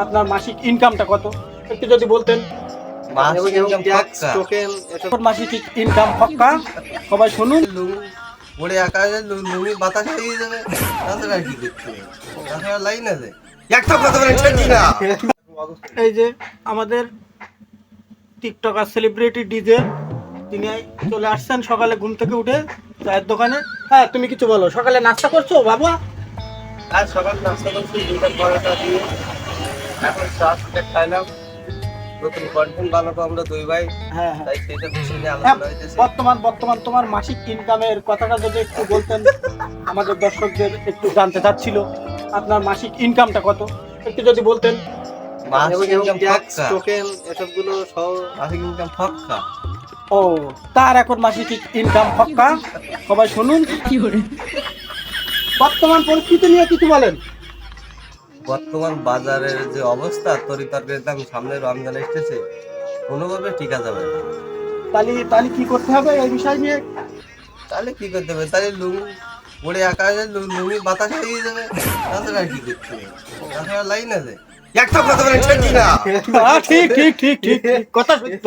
আপনার মাসিক ইনকামটা কত একটু যদি বলতেন। মাসিক ইনকাম ট্যাক্স পাক্কা। টোকেন এসব মাসিক ইনকাম পাক্কা, সবাই শুনুন। লুঙ্গি পরে আকাশে লুঙ্গি বাতাস হয়ে যাবে, তাছাড়া আর কি দেখতে হবে? তাছাড়া লাইন আছে একটা কথা বলেন ঠিক না। এই যে আমাদের টিকটকার সেলিব্রিটি ডিজে, তিনি চলে আসছেন সকালে ঘুম থেকে উঠে চায়ের দোকানে। হ্যাঁ, তুমি কিছু বলো, সকালে নাস্তা করছো বাবা? আজ সকাল নাস্তা করছি দুটা পরোটা দিয়ে, এখন চা খাইলাম। নতুন কন্টেন্ট বানাবো আমরা দুই ভাই, হ্যাঁ হ্যাঁ তাই সেটা বিষয় নিয়ে হ্যাঁ, আলোচনা হইতেছে। বর্তমান তোমার মাসিক ইনকামের কথাটা যদি একটু বলতেন, আমাদের দর্শকদের একটু জানতে চাচ্ছিল আপনার মাসিক ইনকামটা কত একটু যদি বলতেন। মাসিক ইনকাম ট্যাক্স পাক্কা। টোকেন এসবগুলো সহ মাসিক ইনকাম পাক্কা। ও, তার এখন মাসিক ইনকাম পাক্কা, সবাই শুনুন। বর্তমান পরিস্থিতি নিয়ে কিছু বলেন। বর্তমান বাজারের যে অবস্থা, তরিতরকারির দাম, সামনে রমজান এসেছে, কোনোভাবে টিকা যাবে না। তাহলে কি করতে হবে এই বিষয় নিয়ে? তাহলে কি করতে হবে? তাহলে লুঙ্গি পরে আকাশে লুঙ্গি বাতাস হয়ে যাবে, তাছাড়া আর কি দেখতে হবে? তাছাড়া লাইন আছে একটা কথা বলেন ঠিক না। ঠিক কথা সত্য।